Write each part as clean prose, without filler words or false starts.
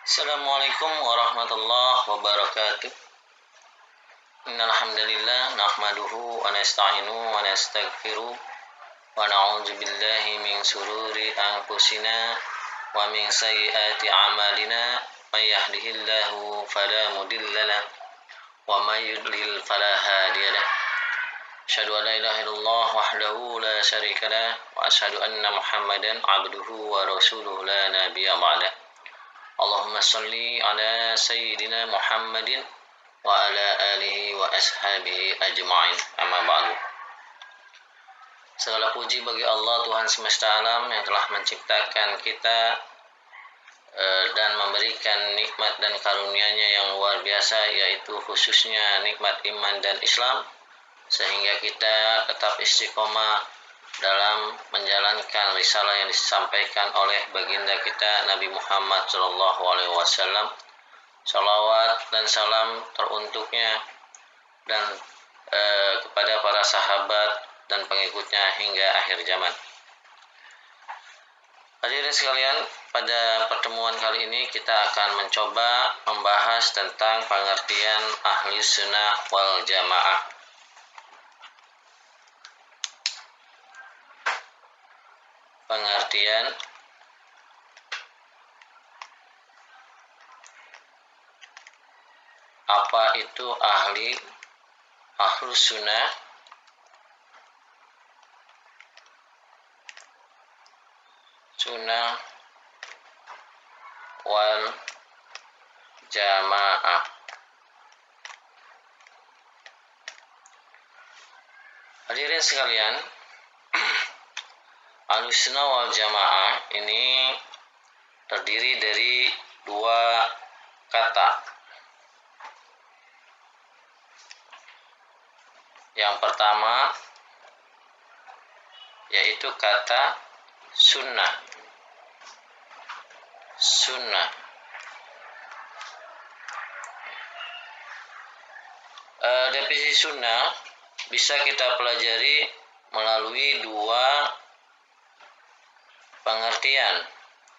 Assalamualaikum warahmatullahi wabarakatuh. Innal hamdalillah nahmaduhu wa nasta'inuhu wa nastaghfiruh wa na'udzu billahi min shururi anfusina wa min sayyiati a'malina. May yahdihillahu fala mudilla lahu wa may yudlil fala hadiya lahu. Asyhadu an la ilaha illallah wahdahu la syarika lahu wa asyhadu anna Muhammadan 'abduhu wa rasuluhu la nabiyya ba'dahu. Allahumma salli ala sayyidina Muhammadin wa ala alihi wa ashabihi ajma'in. Amma ba'du. Segala puji bagi Allah, Tuhan semesta alam, yang telah menciptakan kita dan memberikan nikmat dan karunia-Nya yang luar biasa, yaitu khususnya nikmat iman dan Islam, sehingga kita tetap istiqomah dalam menjalankan risalah yang disampaikan oleh baginda kita Nabi Muhammad SAW. Salawat dan salam teruntuknya dan kepada para sahabat dan pengikutnya hingga akhir zaman. Hadirin sekalian, pada pertemuan kali ini kita akan mencoba membahas tentang pengertian ahli sunnah wal jamaah. Pengertian apa itu ahlus sunnah wal jamaah. Hadirin sekalian, Ahlus Sunnah wal Jamaah ini terdiri dari dua kata. Yang pertama yaitu kata sunnah. Definisi sunnah bisa kita pelajari melalui dua pengertian.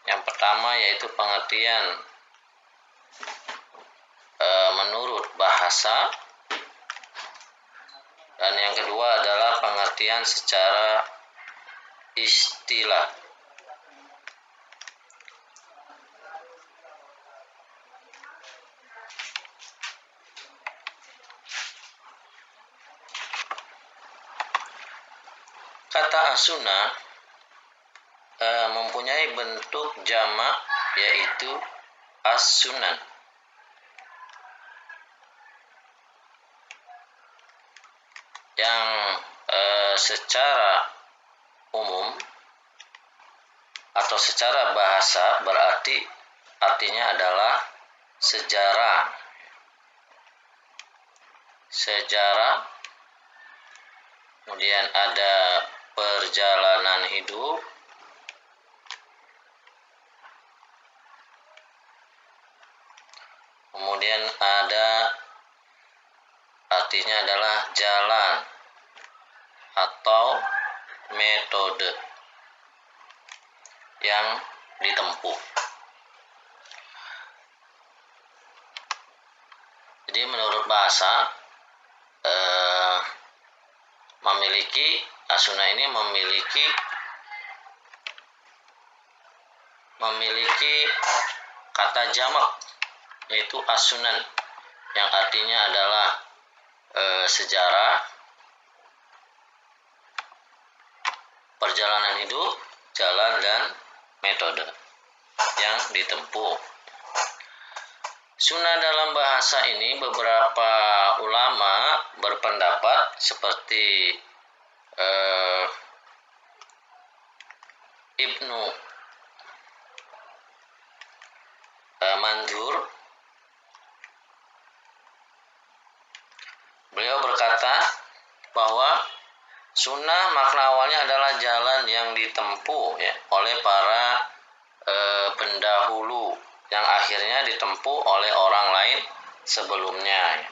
Yang pertama yaitu pengertian menurut bahasa, dan yang kedua adalah pengertian secara istilah. Kata as-sunnah mempunyai bentuk jamak yaitu as-sunan. Yang secara umum atau secara bahasa berarti artinya adalah sejarah, kemudian ada perjalanan hidup, kemudian ada artinya adalah jalan atau metode yang ditempuh. Jadi menurut bahasa as-sunnah ini memiliki kata jamak yaitu as-sunan, yang artinya adalah sejarah, perjalanan hidup, jalan, dan metode yang ditempuh. Sunnah dalam bahasa ini beberapa ulama berpendapat seperti Ibnu Mandur. Beliau berkata bahwa sunnah makna awalnya adalah jalan yang ditempuh oleh para pendahulu yang akhirnya ditempuh oleh orang lain sebelumnya.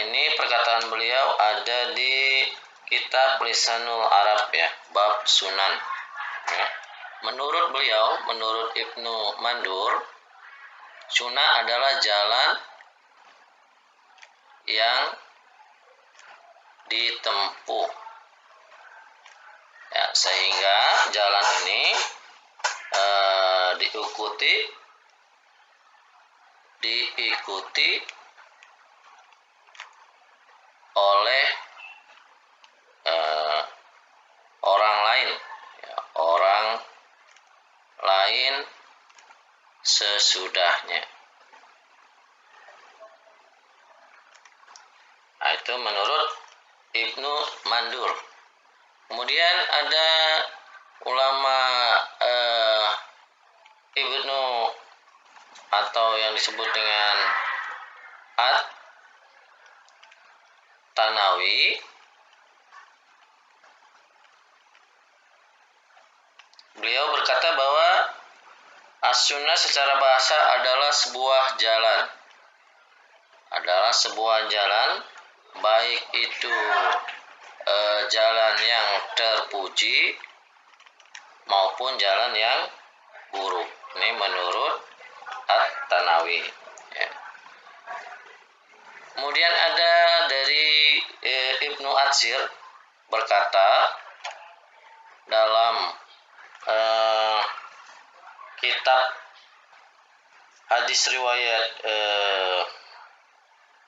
Ini perkataan beliau ada di kitab Lisanul Arab bab sunan. Menurut Ibnu Mandur, Sunnah adalah jalan yang ditempuh, ya, sehingga jalan ini diikuti oleh orang lain, ya, orang lain sesudahnya. Nah, itu menurut Ibnu Mandur. Kemudian ada ulama Ibnu atau yang disebut dengan At-Tanawi. Beliau berkata bahwa as-sunnah secara bahasa adalah sebuah jalan, baik itu jalan yang terpuji maupun jalan yang buruk. Ini menurut At-Tanawi, ya. Kemudian ada dari Ibnu Atsir berkata dalam kitab hadis riwayat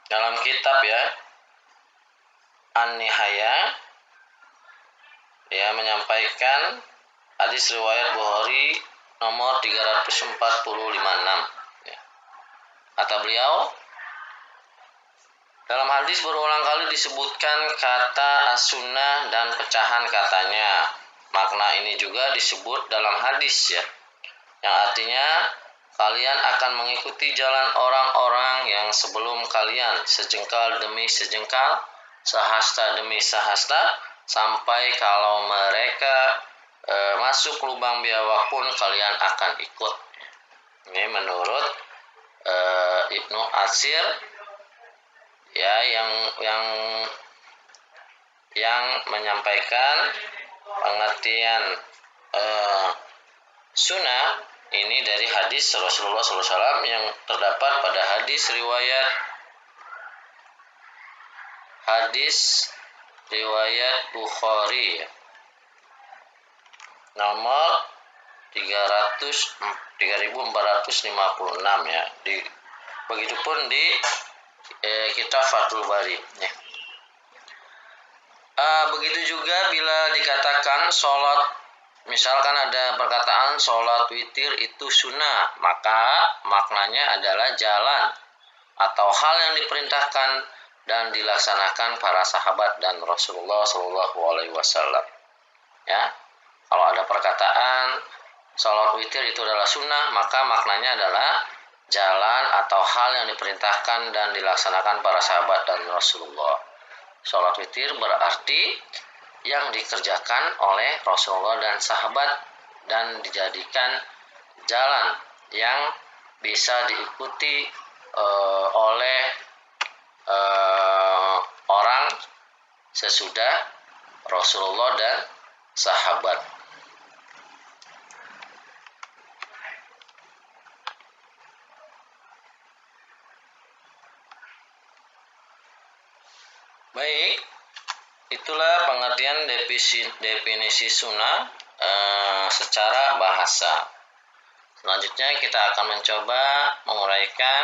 dalam kitab, ya, An-Nihaya, dia menyampaikan hadis riwayat Bukhari nomor 345, ya. Kata beliau, dalam hadis berulang kali disebutkan kata as-sunnah dan pecahan katanya. Makna ini juga disebut dalam hadis, ya, yang artinya kalian akan mengikuti jalan orang-orang yang sebelum kalian, sejengkal demi sejengkal, sehasta demi sehasta, sampai kalau mereka masuk lubang biawak pun kalian akan ikut. Ini menurut Ibnu Atsir, ya, yang menyampaikan pengertian sunnah ini dari hadis Rasulullah SAW yang terdapat pada hadis riwayat Bukhari, ya, nomor 3456, ya. Begitupun di kitab Fathul Bari, ya. Begitu juga bila dikatakan sholat, misalkan ada perkataan sholat witir itu sunnah, maka maknanya adalah jalan atau hal yang diperintahkan dan dilaksanakan para sahabat dan Rasulullah SAW, ya. Kalau ada perkataan sholat witir itu adalah sunnah, maka maknanya adalah jalan atau hal yang diperintahkan dan dilaksanakan para sahabat dan Rasulullah. Sholat witir berarti yang dikerjakan oleh Rasulullah dan sahabat dan dijadikan jalan yang bisa diikuti oleh orang sesudah Rasulullah dan sahabat. Baik, itulah pengertian definisi sunnah secara bahasa. Selanjutnya kita akan mencoba menguraikan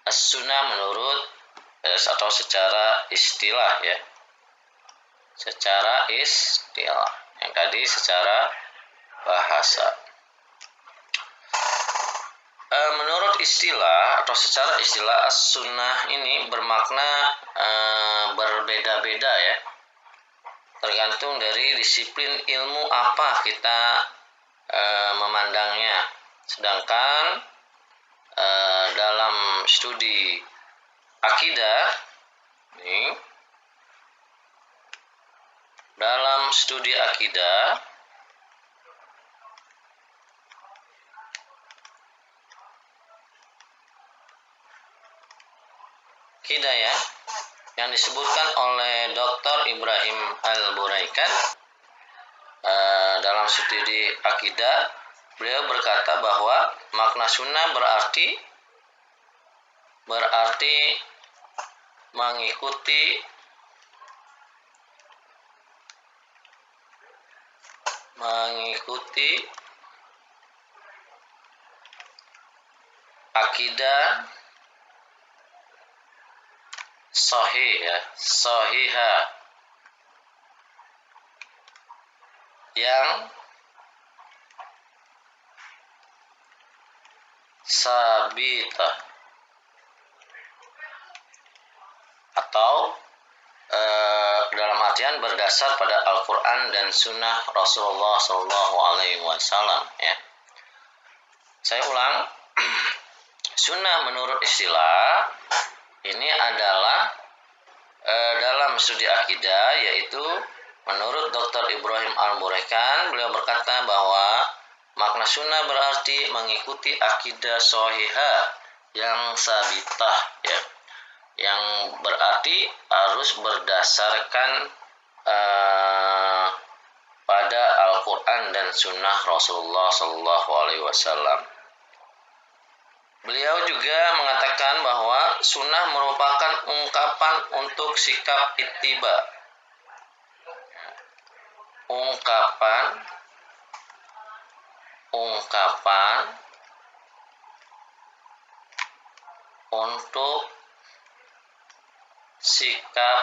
as-sunnah menurut atau secara istilah, ya. Secara istilah. Yang tadi secara bahasa. Menurut istilah atau secara istilah, as-sunnah ini bermakna berbeda-beda, ya. Tergantung dari disiplin ilmu apa kita memandangnya. Sedangkan dalam studi akidah, ya, yang disebutkan oleh Dr. Ibrahim Al-Buraikat dalam studi akidah, beliau berkata bahwa makna sunnah berarti mengikuti akidah sahihah yang sabitah, atau dalam artian berdasar pada Al-Quran dan Sunnah Rasulullah Shallallahu Alaihi Wasallam. Ya, saya ulang. Sunnah menurut istilah ini adalah dalam studi akidah, yaitu menurut Dr. Ibrahim Al-Buraikan, beliau berkata bahwa makna sunnah berarti mengikuti akidah sahihah yang sabitah, ya, yang berarti harus berdasarkan pada Al-Quran dan Sunnah Rasulullah Sallallahu Alaihi Wasallam. Beliau juga mengatakan bahwa sunnah merupakan ungkapan untuk sikap ittiba, ungkapan untuk sikap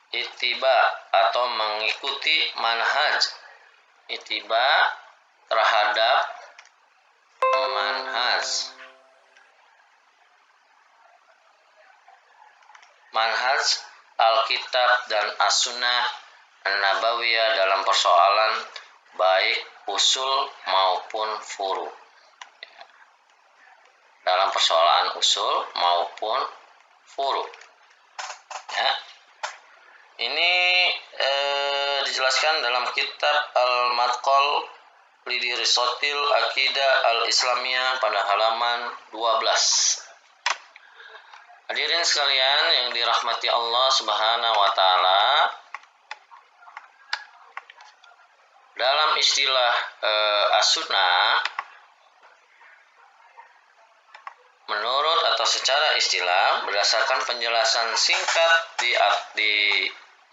ittiba atau mengikuti manhaj, ittiba terhadap manhaj Alkitab dan As-Sunnah An-Nabawiyah dalam persoalan baik usul maupun furu. Dalam persoalan usul maupun furu. Ya. Ini dijelaskan dalam kitab Al-Madkhal li Dirasatil Aqidah Al-Islamiyah pada halaman 12. Hadirin sekalian yang dirahmati Allah Subhanahu wa taala, dalam istilah as-sunnah, menurut atau secara istilah berdasarkan penjelasan singkat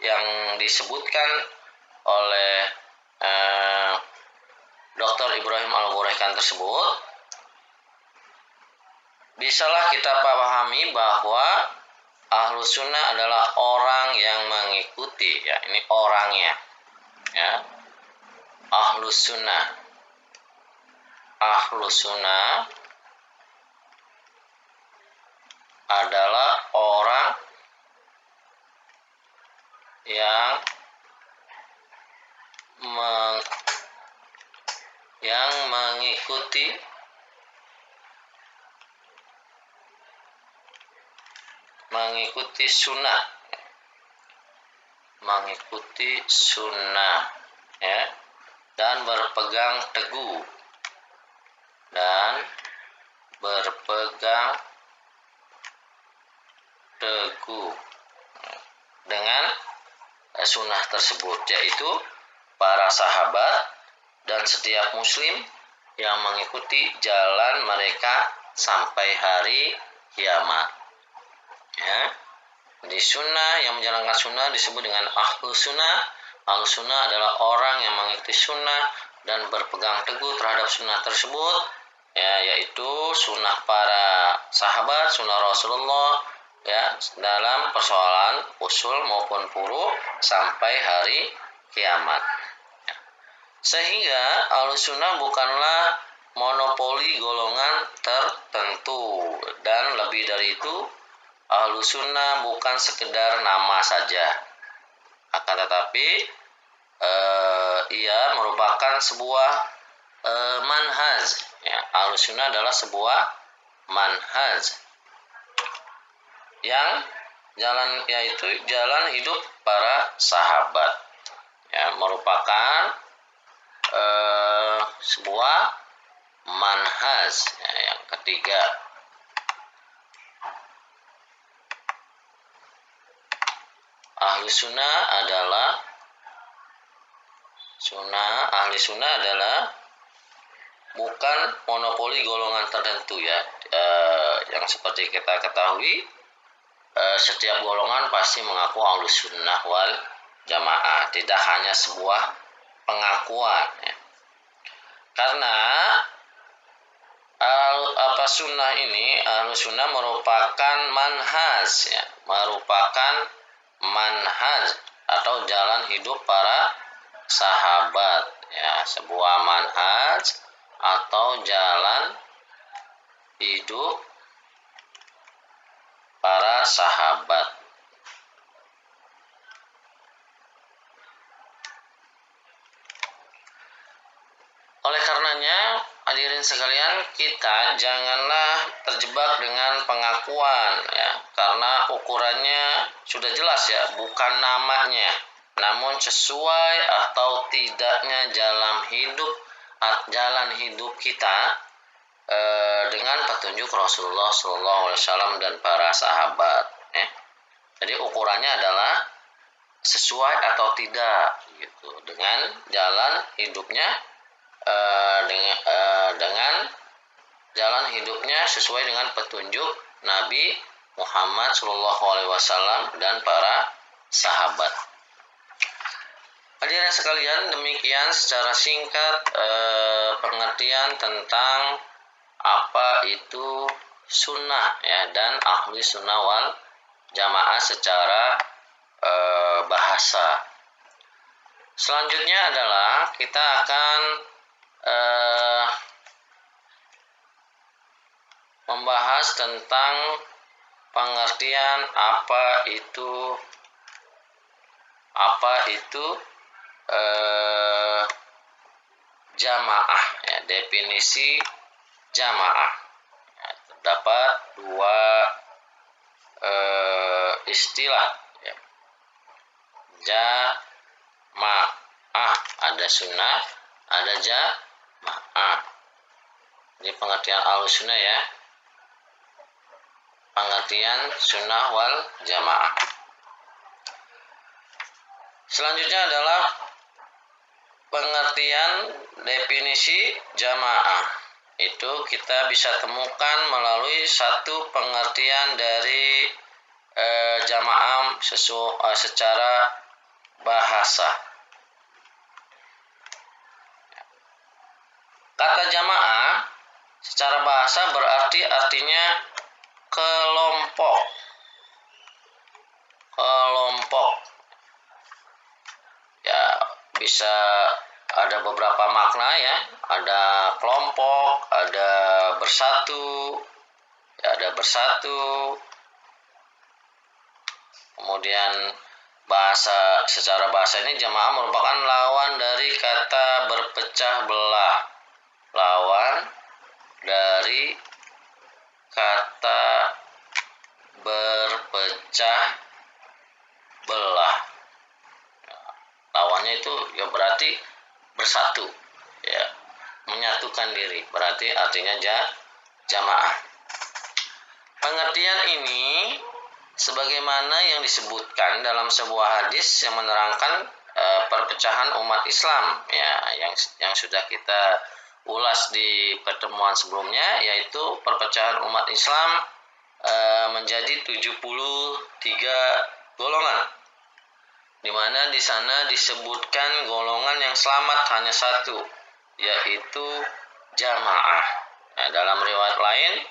yang disebutkan oleh Dr. Ibrahim Al-Buraikan tersebut, bisalah kita pahami bahwa Ahlus Sunnah adalah orang yang mengikuti, ya, ini orangnya, ya. Ahlus Sunnah adalah orang yang mengikuti sunnah, ya, dan berpegang teguh dengan sunnah tersebut, yaitu para sahabat dan setiap muslim yang mengikuti jalan mereka sampai hari kiamat. Ya. Di sunnah, yang menjalankan sunnah disebut dengan Ahlus Sunnah. Ahlus Sunnah adalah orang yang mengikuti sunnah dan berpegang teguh terhadap sunnah tersebut, ya, yaitu sunnah para sahabat, sunnah Rasulullah, ya, dalam persoalan usul maupun furu sampai hari kiamat. Ya. Sehingga Ahlus Sunnah bukanlah monopoli golongan tertentu, dan lebih dari itu, Ahlus Sunnah bukan sekedar nama saja, akan tetapi ia merupakan sebuah manhaj. Ya, Ahlus Sunnah adalah sebuah manhaj yang yaitu jalan hidup para sahabat, ya, merupakan sebuah manhaj. Ya, yang ketiga, Ahlus Sunnah adalah Ahli sunnah adalah bukan monopoli golongan tertentu ya. Yang seperti kita ketahui, setiap golongan pasti mengaku ahli sunnah wal jamaah, tidak hanya sebuah pengakuan ya. Karena sunnah ini, ahli sunnah merupakan manhaj ya, merupakan manhaj atau jalan hidup para sahabat ya, sebuah manhaj atau jalan hidup para sahabat. Oleh karenanya, hadirin sekalian, kita janganlah terjebak dengan pengakuan ya, karena ukurannya sudah jelas ya, bukan namanya, namun sesuai atau tidaknya jalan hidup kita dengan petunjuk Rasulullah SAW dan para sahabat ya. Jadi ukurannya adalah sesuai atau tidak gitu dengan jalan hidupnya, dengan jalan hidupnya sesuai dengan petunjuk Nabi Muhammad SAW dan para sahabat. Hadirin sekalian, demikian secara singkat pengertian tentang apa itu sunnah ya, dan ahli sunnah wal jamaah secara bahasa. Selanjutnya adalah kita akan membahas tentang pengertian apa itu jamaah ya, definisi jamaah ya, terdapat dua istilah ya. Jamaah, ada sunnah, ada jamaah. Ini pengertian al-sunnah ya, pengertian sunnah wal jamaah. Selanjutnya adalah pengertian definisi jamaah. Itu kita bisa temukan melalui satu pengertian dari jamaah secara bahasa. Kata jamaah secara bahasa artinya kelompok. Ya, bisa ada beberapa makna ya, ada kelompok, ada bersatu, ya, ada bersatu. Kemudian secara bahasa ini jamaah merupakan lawan dari kata berpecah belah. Lawan dari kata berpecah belah. Lawannya itu ya berarti bersatu ya, menyatukan diri, berarti artinya jamaah. Pengertian ini sebagaimana yang disebutkan dalam sebuah hadis yang menerangkan perpecahan umat Islam ya, yang sudah kita ulas di pertemuan sebelumnya, yaitu perpecahan umat Islam menjadi 73 golongan, di mana di sana disebutkan golongan yang selamat hanya satu, yaitu jamaah. Nah, dalam riwayat lain,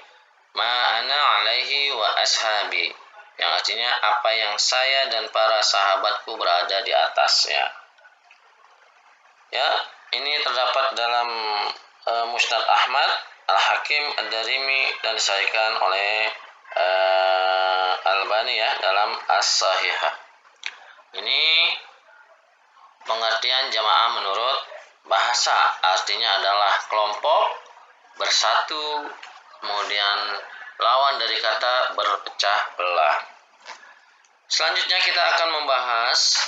ma ana alaihi wa ashabi, yang artinya apa yang saya dan para sahabatku berada di atasnya. Ya, ini terdapat dalam Musnad Ahmad, Al-Hakim, Ad-Darimi, dan disahihkan oleh Al-Albani ya dalam As-Sahihah. Ini pengertian jamaah menurut bahasa, artinya adalah kelompok, bersatu, kemudian lawan dari kata berpecah belah. Selanjutnya kita akan membahas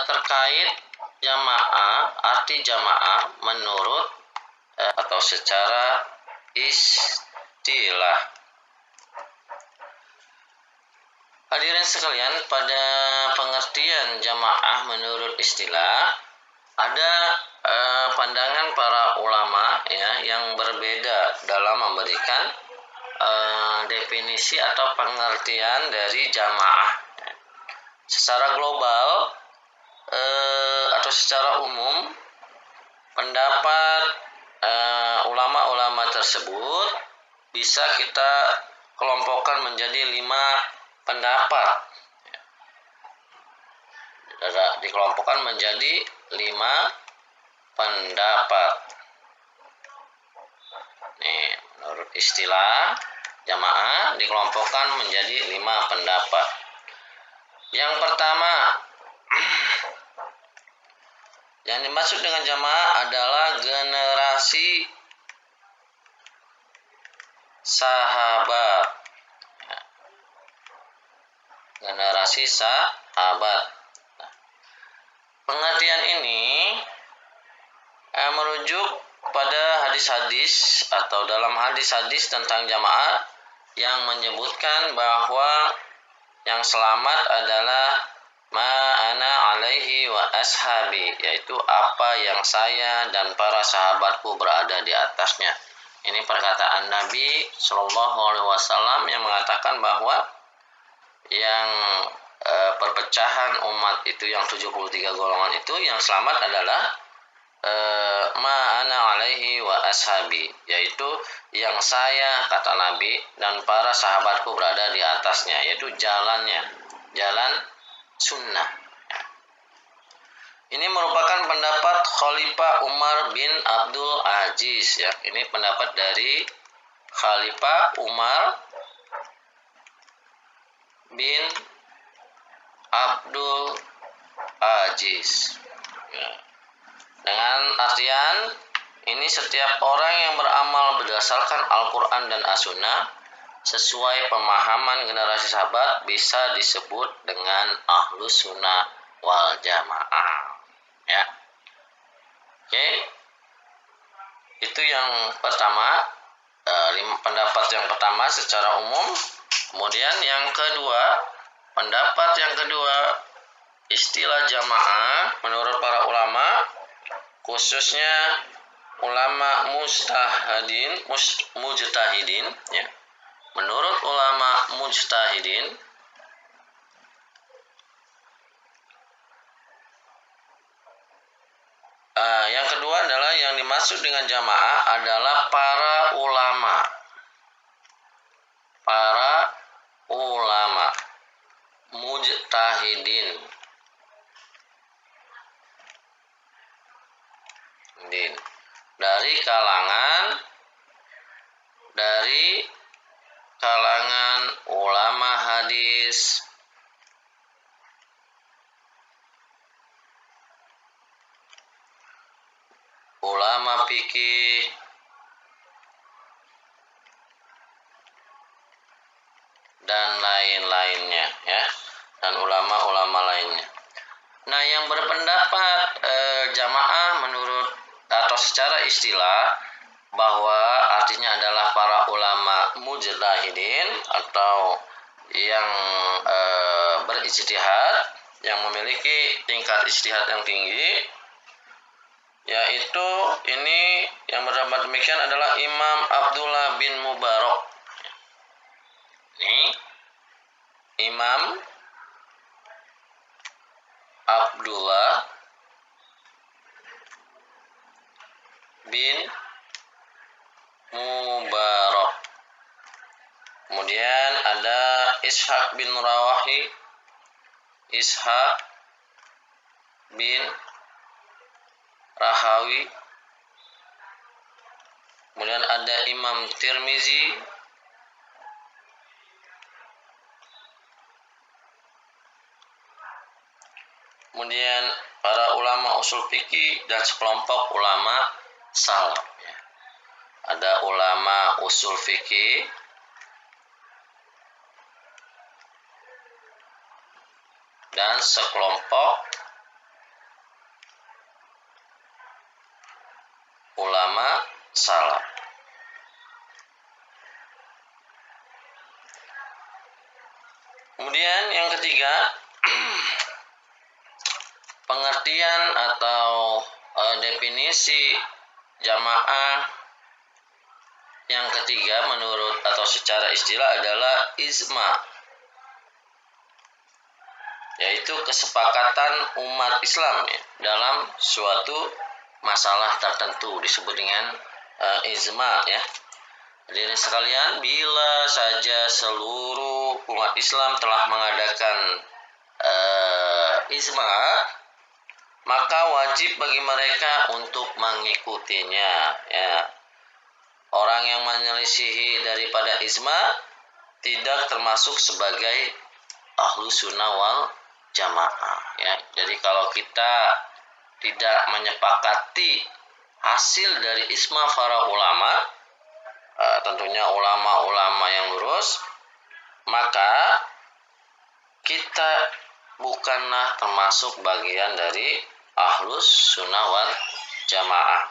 terkait jamaah, arti jamaah menurut atau secara istilah. Hadirin sekalian, pada pengertian jamaah menurut istilah Ada pandangan para ulama ya yang berbeda dalam memberikan definisi atau pengertian dari jamaah. Secara global atau secara umum, pendapat ulama-ulama tersebut bisa kita kelompokkan menjadi 5 pendapat. Dikelompokkan menjadi 5 pendapat. Nih, menurut istilah jamaah dikelompokkan menjadi 5 pendapat. Yang pertama, yang dimaksud dengan jamaah adalah generasi sahabat. Generasi sahabat. Pengertian ini merujuk pada hadis-hadis atau dalam hadis-hadis tentang jamaah yang menyebutkan bahwa yang selamat adalah ma ana alaihi wa ashabi, yaitu apa yang saya dan para sahabatku berada di atasnya. Ini perkataan Nabi Shallallahu Alaihi Wasallam yang mengatakan bahwa yang perpecahan umat itu yang 73 golongan itu yang selamat adalah ma ana alaihi wa ashabi, yaitu yang saya, kata Nabi, dan para sahabatku berada di atasnya, yaitu jalannya, jalan sunnah. Ini merupakan pendapat Khalifah Umar bin Abdul Aziz ya. Ini pendapat dari Khalifah Umar bin Abdul Aziz ya. Dengan artian ini setiap orang yang beramal berdasarkan Al-Quran dan As-Sunnah sesuai pemahaman generasi sahabat bisa disebut dengan Ahlus Sunnah wal Jamaah ya. Oke, itu yang pertama, 5 pendapat yang pertama secara umum. Kemudian yang kedua, pendapat yang kedua, istilah jamaah menurut para ulama, khususnya ulama mujtahidin ya. Menurut ulama mujtahidin, yang kedua adalah yang dimaksud dengan jamaah adalah para ulama mujtahidin dari kalangan ulama hadis, ulama fikih, dan lain-lainnya ya, dan ulama-ulama lainnya. Nah, yang berpendapat jamaah menurut atau secara istilah bahwa artinya adalah para ulama mujtahidin atau yang berijtihad, yang memiliki tingkat ijtihad yang tinggi, yaitu ini yang berpendapat demikian adalah Imam Abdullah bin Mubarak. Ini Imam Abdullah bin Mubarak. Kemudian ada Ishaq bin Rawahi, Ishaq bin Rahawi. Kemudian ada Imam Tirmizi, kemudian para ulama usul fikih dan sekelompok ulama salaf ya. Ada ulama usul fikih, dan sekelompok ulama salaf. Kemudian yang ketiga, pengertian atau definisi jamaah yang ketiga menurut atau secara istilah adalah ijma, yaitu kesepakatan umat Islam ya, dalam suatu masalah tertentu disebut dengan ijma ya. Hadirin sekalian, bila saja seluruh umat Islam telah mengadakan ijma, maka wajib bagi mereka untuk mengikutinya ya. Orang yang menyelisihi daripada ijma tidak termasuk sebagai ahlu sunnah wal jamaah ya. Jadi kalau kita tidak menyepakati hasil dari ijma para ulama, tentunya ulama-ulama yang lurus, maka kita bukanlah termasuk bagian dari ahlus sunnah wal jamaah.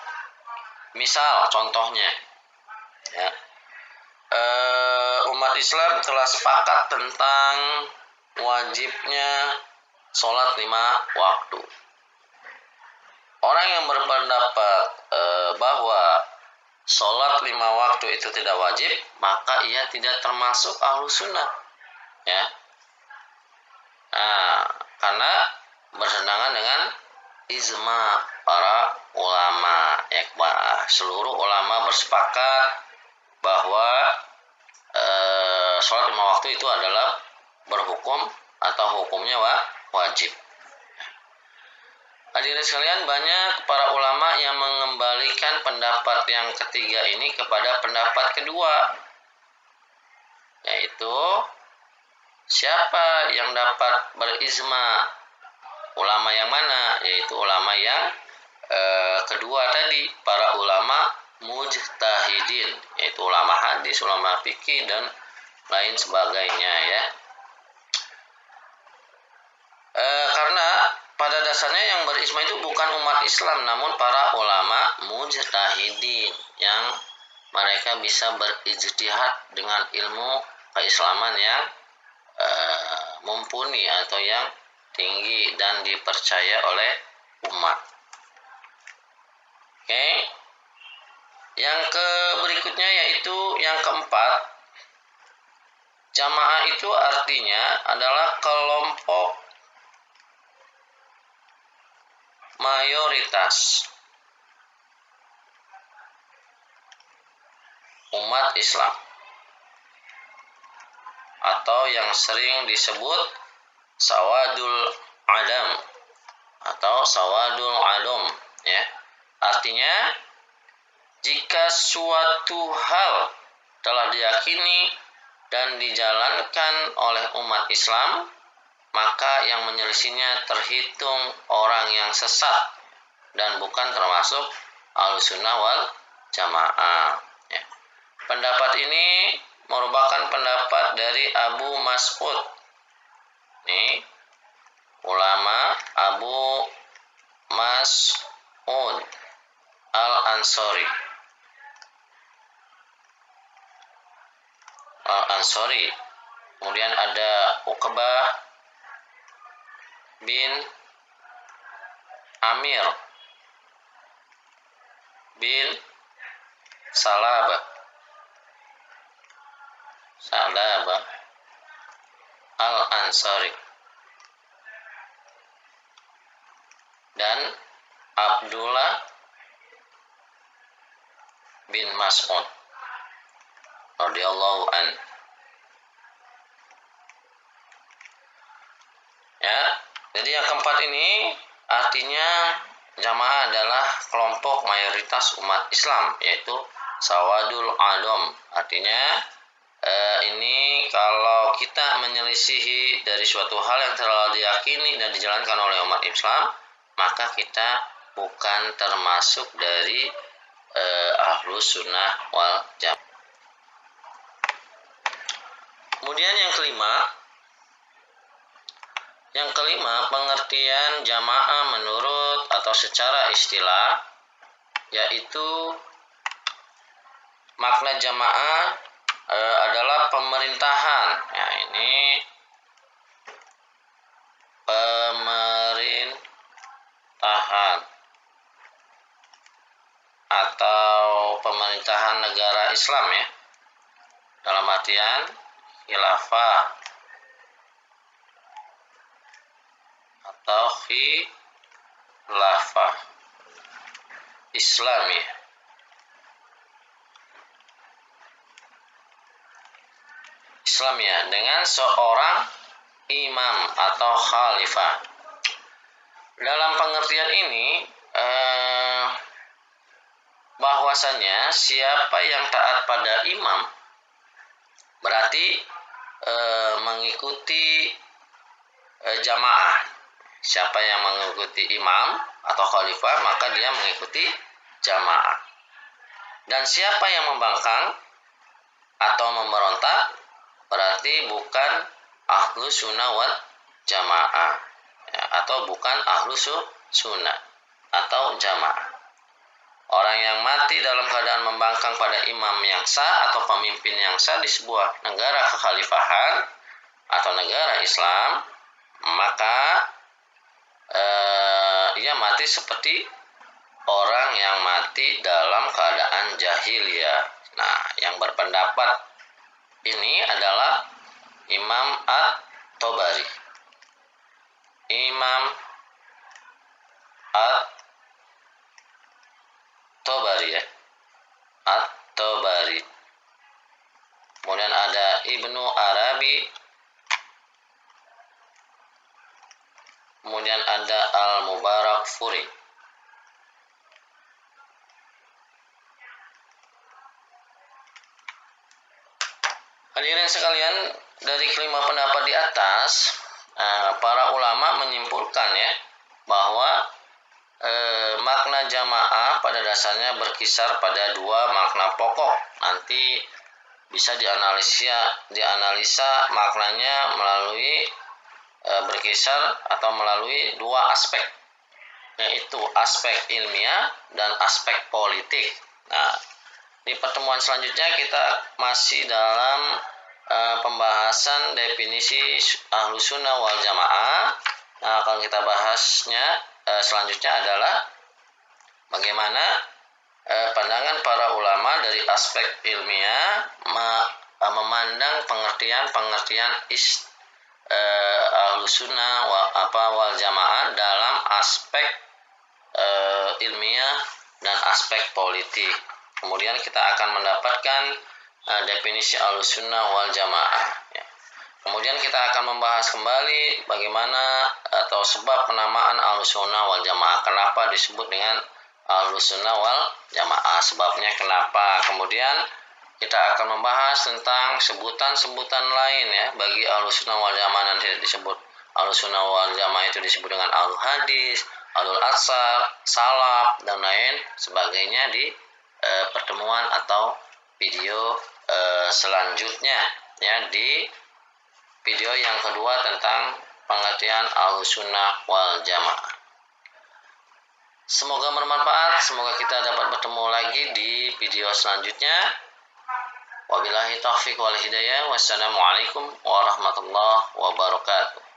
Misal contohnya ya, umat Islam telah sepakat tentang wajibnya sholat 5 waktu. Orang yang berpendapat bahwa sholat 5 waktu itu tidak wajib, maka ia tidak termasuk ahlus sunnah ya. Nah, karena bertentangan dengan ijma para ulama ya. Seluruh ulama bersepakat bahwa sholat 5 waktu itu adalah berhukum atau hukumnya wajib. Hadirin sekalian, banyak para ulama yang mengembalikan pendapat yang ketiga ini kepada pendapat kedua, yaitu siapa yang dapat berijma, ulama yang mana, yaitu ulama yang kedua tadi, para ulama mujtahidin, yaitu ulama hadis, ulama fikih dan lain sebagainya ya. Karena pada dasarnya yang berijma itu bukan umat Islam, namun para ulama mujtahidin yang mereka bisa berijtihad dengan ilmu keislaman yang mumpuni atau yang tinggi dan dipercaya oleh umat. Oke. Yang berikutnya yaitu yang keempat, jamaah itu artinya adalah kelompok mayoritas umat Islam atau yang sering disebut sawadul adam atau sawadul adom ya. Artinya jika suatu hal telah diyakini dan dijalankan oleh umat Islam, maka yang menyelisihinya terhitung orang yang sesat dan bukan termasuk ahlussunnah wal jamaah ya. Pendapat ini merupakan pendapat dari Abu Mas'ud nih, ulama Abu Mas'ud Al-Ansari kemudian ada Uqbah bin Amir bin Salabah Al-Ansari dan Abdullah bin Mas'ud radhiyallahu an ya. Jadi yang keempat ini artinya jamaah adalah kelompok mayoritas umat Islam, yaitu sawadul adom. Artinya ini kalau kita menyelisihi dari suatu hal yang telah diyakini dan dijalankan oleh umat Islam, maka kita bukan termasuk dari ahlus sunnah wal jamaah. Kemudian yang kelima, pengertian jamaah menurut atau secara istilah, yaitu makna jamaah adalah pemerintahan. Ya, ini pemerintahan pemerintahan negara Islam ya, dalam artian khilafah atau khilafah Islami. Dengan seorang imam atau khalifah. Dalam pengertian ini bahwasannya siapa yang taat pada imam berarti mengikuti jamaah. Siapa yang mengikuti imam atau khalifah maka dia mengikuti jamaah. Dan siapa yang membangkang atau memberontak berarti bukan ahlu sunnah wal jamaah ya, atau bukan ahlu sunnah atau jamaah. Orang yang mati dalam keadaan membangkang pada imam yang sah atau pemimpin yang sah di sebuah negara kekhalifahan atau negara Islam, maka ia mati seperti orang yang mati dalam keadaan jahiliyah. Nah, yang berpendapat ini adalah Imam At-Tabari. Imam At-Tabari ya. At-Tabari. Kemudian ada Ibnu Arabi. Kemudian ada Al-Mubarakfuri. Hadirin sekalian, dari kelima pendapat di atas, para ulama menyimpulkan ya bahwa makna jamaah pada dasarnya berkisar pada dua makna pokok. Nanti bisa dianalisa maknanya melalui berkisar atau melalui dua aspek, yaitu aspek ilmiah dan aspek politik. Nah, di pertemuan selanjutnya kita masih dalam pembahasan definisi Ahlus Sunnah wal Jamaah. Nah, akan kita bahasnya selanjutnya adalah bagaimana pandangan para ulama dari aspek ilmiah memandang pengertian Ahlus Sunnah wal Jamaah dalam aspek ilmiah dan aspek politik. Kemudian kita akan mendapatkan definisi Ahlus Sunnah wal Jamaah ya. Kemudian kita akan membahas kembali bagaimana atau sebab penamaan Ahlus Sunnah wal Jamaah. Kenapa disebut dengan Ahlus Sunnah wal Jamaah, sebabnya kenapa. Kemudian kita akan membahas tentang sebutan-sebutan lain ya bagi Ahlus Sunnah wal Jamaah. Nanti disebut Ahlus Sunnah wal Jamaah itu disebut dengan Ahlul Hadis, Ahlul Atsar, Salaf dan lain sebagainya di pertemuan atau video selanjutnya ya, di video yang kedua tentang pengertian Ahlus Sunnah wal Jamaah. Semoga bermanfaat, semoga kita dapat bertemu lagi di video selanjutnya. Wabillahi taufiq wal hidayah. Wassalamualaikum warahmatullahi wabarakatuh.